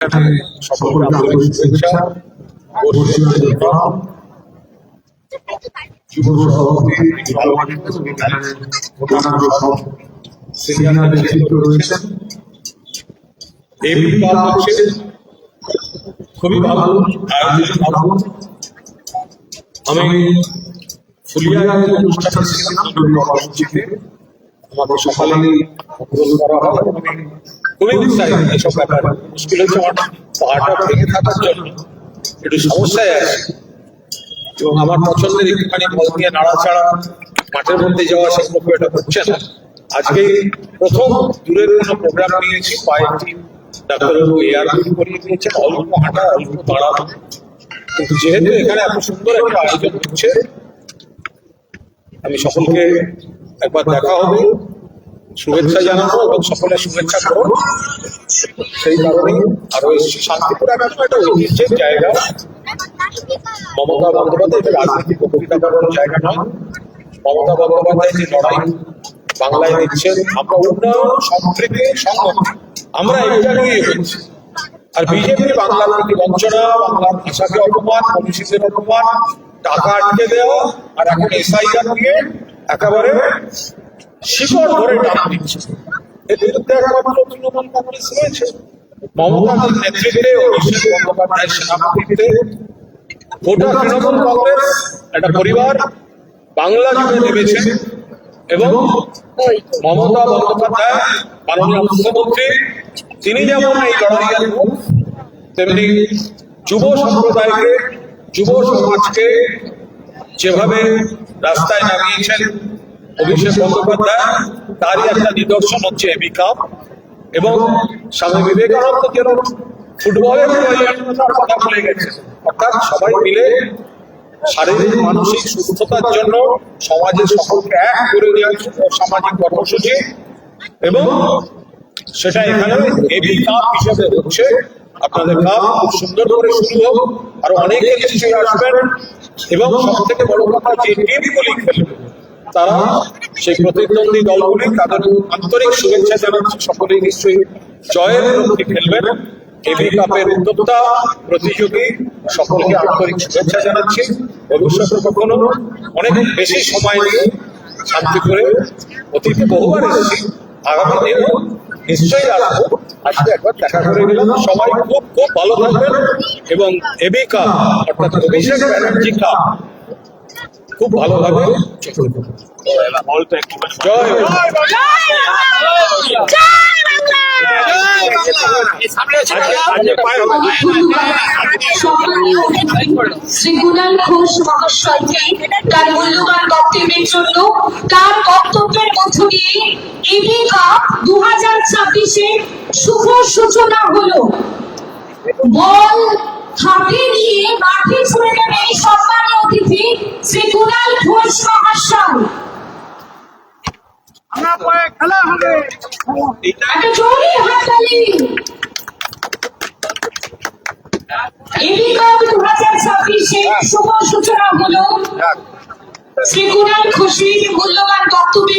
সকলকে আন্তরিক শুভেচ্ছা ও যুব সভাপতি অন্যান্য সব সিনিয়র নেতৃত্ব রয়েছেন। এই হচ্ছে খুবই ভালো আয়োজন। আমি ফুলিয়ায় অনুষ্ঠান কর্মসূচিতে আমাদের সকালে করা হয়। খুবই উৎসাহী এসব ব্যাপার। মুশকিল হচ্ছে আমার পাহাড়টা ভেঙে থাকার জন্য একটু সমস্যায় আছে এবং আমার পছন্দের একটুখানি বল দিয়ে নাড়াচাড়া মাঠের মধ্যে যাওয়া সেগুলো খুব একটা হচ্ছে না। আজকে প্রথম দূরের কোনো প্রোগ্রাম নিয়েছি, কয়েকটি ডাক্তারবাবু এয়ারপিল করিয়ে দিয়েছেন, অল্প হাঁটা অল্প দাঁড়ানো। কিন্তু যেহেতু এখানে এত সুন্দর একটা আয়োজন হচ্ছে, আমি সকলকে একবার দেখা হবে, শুভেচ্ছা জানাবো এবং সকলের শুভেচ্ছা করবো। সেই কারণে আরো এসেছি। শান্তিপুর একটা ঐতিহ্যের জায়গা। মমতা বন্দ্যোপাধ্যায় রাজনীতি বক্তৃতা করার জায়গা নয়। মমতা বন্দ্যোপাধ্যায় যে লড়াই বাংলায় দিচ্ছেন, আমরা উন্নয়ন সম্প্রীতি সংগঠন, আমরা এটা নিয়ে এগোচ্ছি। আর বিজেপি বাংলার প্রতি বঞ্চনা, বাংলার ভাষাকে অপমান, মনীষীদের অপমান, টাকা আটকে দেওয়া আর এখন এসআইআর দিয়ে একেবারে শিকড় ধরে টাকা দিচ্ছে। এর বিরুদ্ধে একমাত্র তৃণমূল কংগ্রেস রয়েছে। মমতার নেতৃত্বে, অভিষেক বন্দ্যোপাধ্যায়ের সভাপতিত্বে গোটা তৃণমূল কংগ্রেস একটা পরিবার বাংলা জুড়ে নেমেছে এবং মমতা বন্দ্যোপাধ্যায় মাননীয় মুখ্যমন্ত্রী, তিনি যেমন এই লড়াইয়ের মুখ, তেমনি যুব সম্প্রদায়কে, যুব সমাজকে যেভাবে রাস্তায় নামিয়েছেন অভিষেক বন্দ্যোপাধ্যায়, তারই একটা নিদর্শন হচ্ছে এবি কাপ। এবং স্বামী বিবেকানন্দ যেন ফুটবলের কথা বলে গেছে, অর্থাৎ সবাই মিলে শারীরিক মানসিক সুস্থতার জন্য সমাজের সকলকে এক করে দেওয়ার সামাজিক কর্মসূচি, এবং সেটা এখানে এবি কাপ হিসেবে হচ্ছে। আপনাদের কাপ খুব সুন্দর করে শুরু হোক, আরো অনেকে নিশ্চয়ই আসবেন এবং সব থেকে বড় কথা যে টিমগুলি খেলবে তারা সেই প্রতিদ্বন্দ্বী দলগুলি, তাদের আন্তরিক শুভেচ্ছা জানাচ্ছি। সকলেই নিশ্চয়ই জয়ের লক্ষ্যে খেলবেন। এবি কাপের উদ্যোক্তা, প্রতিযোগী সকলকে আন্তরিক শুভেচ্ছা জানাচ্ছি। ভবিষ্যতে কখনো অনেক বেশি সময় নিয়ে শান্তিপুরে অতীতে বহুবার এসেছি, আগামী দিনেও নিশ্চয়ই আসবো। আজকে একবার দেখা করে নিলাম। সবাই খুব খুব ভালো থাকবেন এবং এবি কাপ অর্থাৎ অভিষেক ব্যানার্জি কাপ খুব ভালোভাবে শ্রী কুণাল ঘোষ মহাশয়কে তার মূল্যবান বক্তব্যের জন্য, তার বক্তব্যের মধ্য দিয়ে এবি কাপ 2026-এর শুভ সূচনা হলো। বল হাতে নিয়ে মাঠে ছুড়ে দেবে এই সম্মানীয় অতিথি শ্রী কুণাল ঘোষ মহাশয়। খেলা হবে, একটা জোরে হাততালি। এবি কাপ 2026-এর শুভ সূচনা হলো শ্রী কুণাল ঘোষের মূল্যবান বক্তব্য।